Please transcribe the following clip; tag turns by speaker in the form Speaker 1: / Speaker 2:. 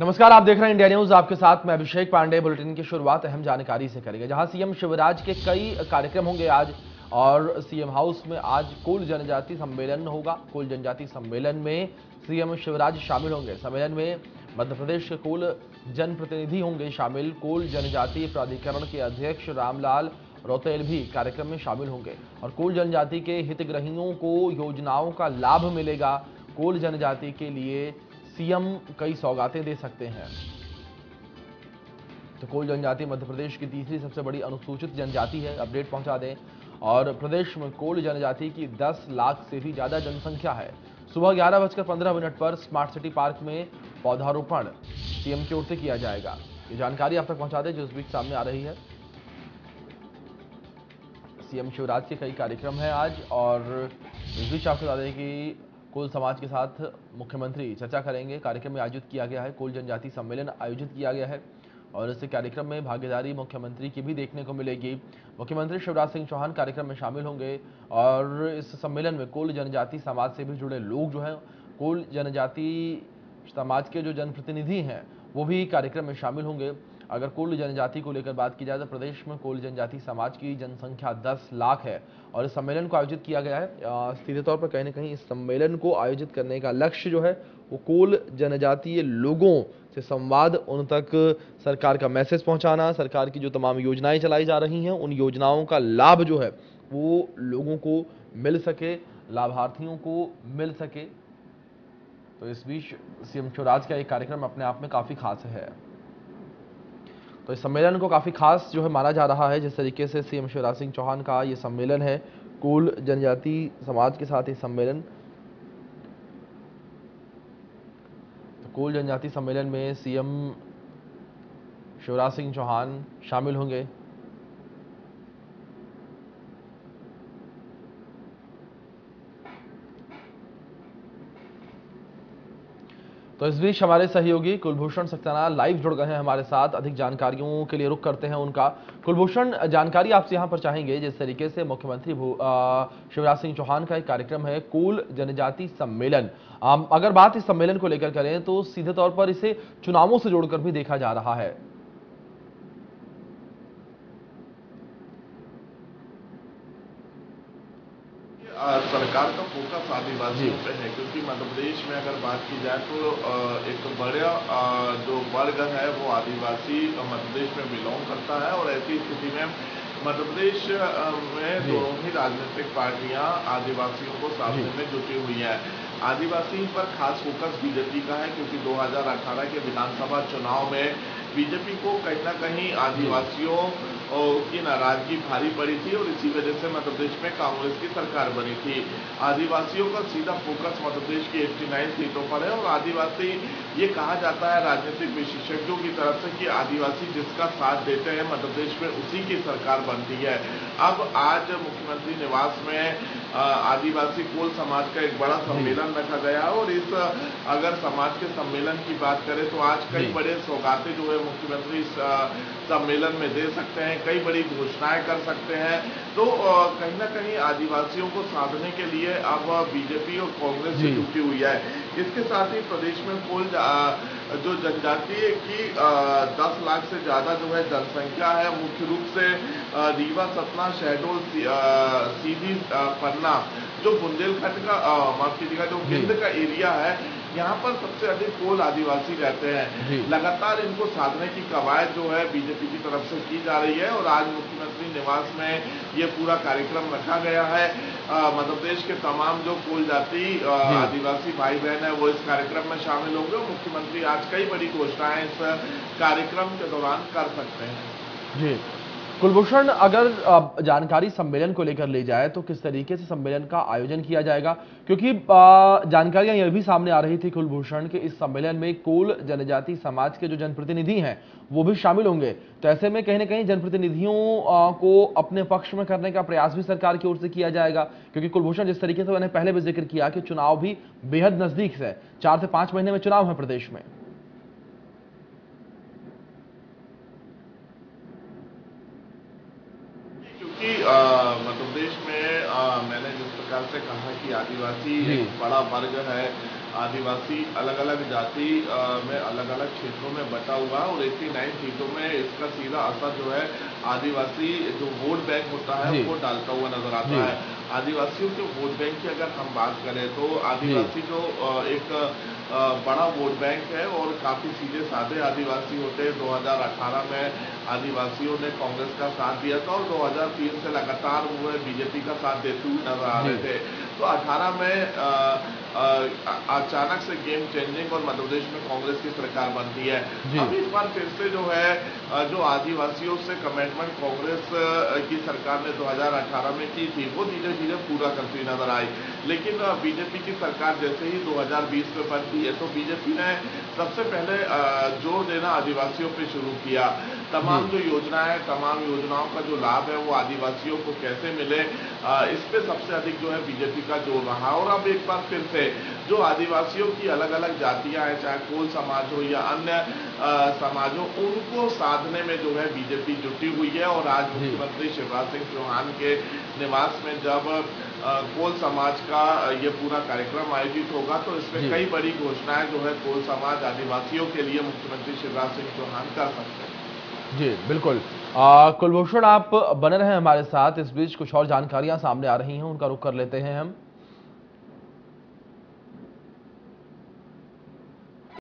Speaker 1: नमस्कार, आप देख रहे हैं इंडिया न्यूज। आपके साथ मैं अभिषेक पांडे। बुलेटिन की शुरुआत अहम जानकारी से करेंगे, जहां सीएम शिवराज के कई कार्यक्रम होंगे आज। और सीएम हाउस में आज कोल जनजाति सम्मेलन होगा। कोल जनजाति सम्मेलन में सीएम शिवराज शामिल होंगे। सम्मेलन में मध्य प्रदेश के कोल जनप्रतिनिधि होंगे शामिल। कोल जनजाति प्राधिकरण के अध्यक्ष रामलाल रौतेल भी कार्यक्रम में शामिल होंगे। और कोल जनजाति के हितग्राहियों को योजनाओं का लाभ मिलेगा। कोल जनजाति के लिए सीएम कई सौगातें दे सकते हैं। तो कोल जनजाति मध्य प्रदेश की तीसरी सबसे बड़ी अनुसूचित जनजाति है, अपडेट पहुंचा दें। और प्रदेश में कोल जनजाति की 10 लाख से भी ज्यादा जनसंख्या है। सुबह 11:15 पर स्मार्ट सिटी पार्क में पौधारोपण सीएम की ओर से किया जाएगा। ये जानकारी आप तक पहुंचा दें जो इस बीच सामने आ रही है। सीएम शिवराज के कई कार्यक्रम हैं आज, और इस बीच आपको बता दें कि कोल समाज के साथ मुख्यमंत्री चर्चा करेंगे। कार्यक्रम में आयोजित किया गया है, कोल जनजाति सम्मेलन आयोजित किया गया है, और इस कार्यक्रम में भागीदारी मुख्यमंत्री की भी देखने को मिलेगी। मुख्यमंत्री शिवराज सिंह चौहान कार्यक्रम में शामिल होंगे। और इस सम्मेलन में कोल जनजाति समाज से भी जुड़े लोग जो हैं, कोल जनजाति समाज के जो जनप्रतिनिधि हैं, वो भी कार्यक्रम में शामिल होंगे। अगर कोल जनजाति को लेकर बात की जाए तो प्रदेश में कोल जनजाति समाज की जनसंख्या 10 लाख है, और इस सम्मेलन को आयोजित किया गया है। सीधे तौर पर कहीं ना कहीं इस सम्मेलन को आयोजित करने का लक्ष्य जो है वो कोल जनजातीय लोगों से संवाद, उन तक सरकार का मैसेज पहुंचाना, सरकार की जो तमाम योजनाएं चलाई जा रही हैं उन योजनाओं का लाभ जो है वो लोगों को मिल सके, लाभार्थियों को मिल सके। तो इस बीच सीएम शिवराज का एक कार्यक्रम अपने आप में काफी खास है। तो इस सम्मेलन को काफी खास जो है माना जा रहा है। जिस तरीके से सीएम शिवराज सिंह चौहान का ये सम्मेलन है, कोल जनजाति समाज के साथ ये सम्मेलन, तो कोल जनजाति सम्मेलन में सीएम शिवराज सिंह चौहान शामिल होंगे। तो इस बीच हमारे सहयोगी कुलभूषण सक्सेना लाइव जुड़ गए हैं हमारे साथ। अधिक जानकारियों के लिए रुख करते हैं उनका। कुलभूषण, जानकारी आपसे यहां पर चाहेंगे, जिस तरीके से मुख्यमंत्री शिवराज सिंह चौहान का एक कार्यक्रम है कोल जनजाति सम्मेलन, अगर बात इस सम्मेलन को लेकर करें तो सीधे तौर पर इसे चुनावों से जोड़कर भी देखा जा रहा है।
Speaker 2: सरकार का फोकस आदिवासियों पे है, क्योंकि मध्य प्रदेश में अगर बात की जाए तो एक बड़ा जो वर्ग है वो आदिवासी मध्य प्रदेश में बिलोंग करता है। और ऐसी स्थिति में मध्य प्रदेश में दोनों ही राजनीतिक पार्टियां आदिवासियों को सामने में जुटी हुई है। आदिवासी पर खास फोकस बीजेपी का है, क्योंकि 2018 के विधानसभा चुनाव में बीजेपी को कहीं ना कहीं आदिवासियों की नाराजगी भारी पड़ी थी, और इसी वजह से मध्य प्रदेश में कांग्रेस की सरकार बनी थी। आदिवासियों का सीधा फोकस मध्य प्रदेश की 89 सीटों पर है। और आदिवासी, ये कहा जाता है राजनीतिक विशेषज्ञों की तरफ से कि आदिवासी जिसका साथ देते हैं मध्य प्रदेश में उसी की सरकार बनती है। अब आज मुख्यमंत्री निवास में आदिवासी कोल समाज का एक बड़ा सम्मेलन रखा गया, और इस अगर समाज के सम्मेलन की बात करें तो आज कई बड़े सौगातें जो है मुख्यमंत्री सम्मेलन में दे सकते हैं, कई बड़ी घोषणाएं कर सकते हैं। तो कहीं ना कहीं आदिवासियों को साधने के लिए अब बीजेपी और कांग्रेस से जुटी हुई है। इसके साथ ही प्रदेश में कोल जो जनजाति की 10 लाख से ज्यादा जो है जनसंख्या है, मुख्य रूप से रीवा, सतना, शहडोल, सीधी, पन्ना, जो बुंदेलखंड का माफ कीजिएगा जो गिंद का एरिया है, यहाँ पर सबसे अधिक कोल आदिवासी रहते हैं। लगातार इनको साधने की कवायद जो है बीजेपी की तरफ से की जा रही है, और आज मुख्यमंत्री निवास में ये पूरा कार्यक्रम रखा गया है। मध्य प्रदेश के तमाम जो कोल जाति आदिवासी भाई बहन है वो इस कार्यक्रम में शामिल होंगे, और मुख्यमंत्री आज कई बड़ी घोषणाएं इस कार्यक्रम के दौरान कर सकते हैं।
Speaker 1: जी कुलभूषण, अगर जानकारी सम्मेलन को लेकर ले जाए तो किस तरीके से सम्मेलन का आयोजन किया जाएगा, क्योंकि जानकारियां यह भी सामने आ रही थी कुलभूषण के इस सम्मेलन में कोल जनजाति समाज के जो जनप्रतिनिधि हैं वो भी शामिल होंगे। तो ऐसे में कहीं ना कहीं जनप्रतिनिधियों को अपने पक्ष में करने का प्रयास भी सरकार की ओर से किया जाएगा, क्योंकि कुलभूषण जिस तरीके से मैंने पहले भी जिक्र किया कि चुनाव भी बेहद नजदीक है, 4 से 5 महीने में चुनाव है प्रदेश में।
Speaker 2: मध्य प्रदेश में मैंने जिस प्रकार से कहा कि आदिवासी एक बड़ा वर्ग है, आदिवासी अलग अलग जाति में अलग अलग क्षेत्रों में बटा हुआ है और 89 सीटों में इसका सीधा असर जो है आदिवासी जो वोट बैंक होता है
Speaker 1: जी
Speaker 2: वो डालता हुआ नजर आता
Speaker 1: जी
Speaker 2: है। आदिवासियों के वोट बैंक की अगर हम बात करें तो
Speaker 1: जी
Speaker 2: आदिवासी जो एक बड़ा वोट बैंक है और काफी सीधे साधे आदिवासी होते हैं। 2018 में आदिवासियों ने कांग्रेस का साथ दिया था और 2003 से लगातार वो बीजेपी का साथ देते हुए नजर आ
Speaker 1: जी
Speaker 2: रहे थे। तो 18 में अचानक से गेम चेंजिंग और मध्य प्रदेश में कांग्रेस की सरकार बनती है।
Speaker 1: जी
Speaker 2: अब इस बार फिर से जो है जो आदिवासियों से कमिटमेंट कांग्रेस की सरकार ने 2018 में की थी वो धीरे धीरे पूरा करती नजर आई। लेकिन बीजेपी की सरकार जैसे ही 2020 में बनती है तो बीजेपी ने सबसे पहले जोर देना आदिवासियों पे शुरू किया।
Speaker 1: जी
Speaker 2: तमाम जो योजनाएं तमाम योजनाओं का जो लाभ है वो आदिवासियों को कैसे मिले इस पे सबसे अधिक जो है बीजेपी का जोर रहा। और अब एक बार फिर से जो आदिवासियों की अलग अलग जातियां हैं चाहे कोल समाज हो या अन्य समाज हो उनको साधने में जो है बीजेपी जुटी हुई है। और आज
Speaker 1: जी
Speaker 2: मुख्यमंत्री शिवराज सिंह चौहान के निवास में जब कोल समाज का ये पूरा कार्यक्रम आयोजित होगा तो इसमें
Speaker 1: जी
Speaker 2: कई बड़ी घोषणाएं जो है कोल समाज आदिवासियों के लिए मुख्यमंत्री शिवराज सिंह चौहान कर सकते हैं।
Speaker 1: जी बिल्कुल। कुलभूषण, आप बने रहें हमारे साथ। इस बीच कुछ और जानकारियां सामने आ रही हैं, उनका रुख कर लेते हैं हम।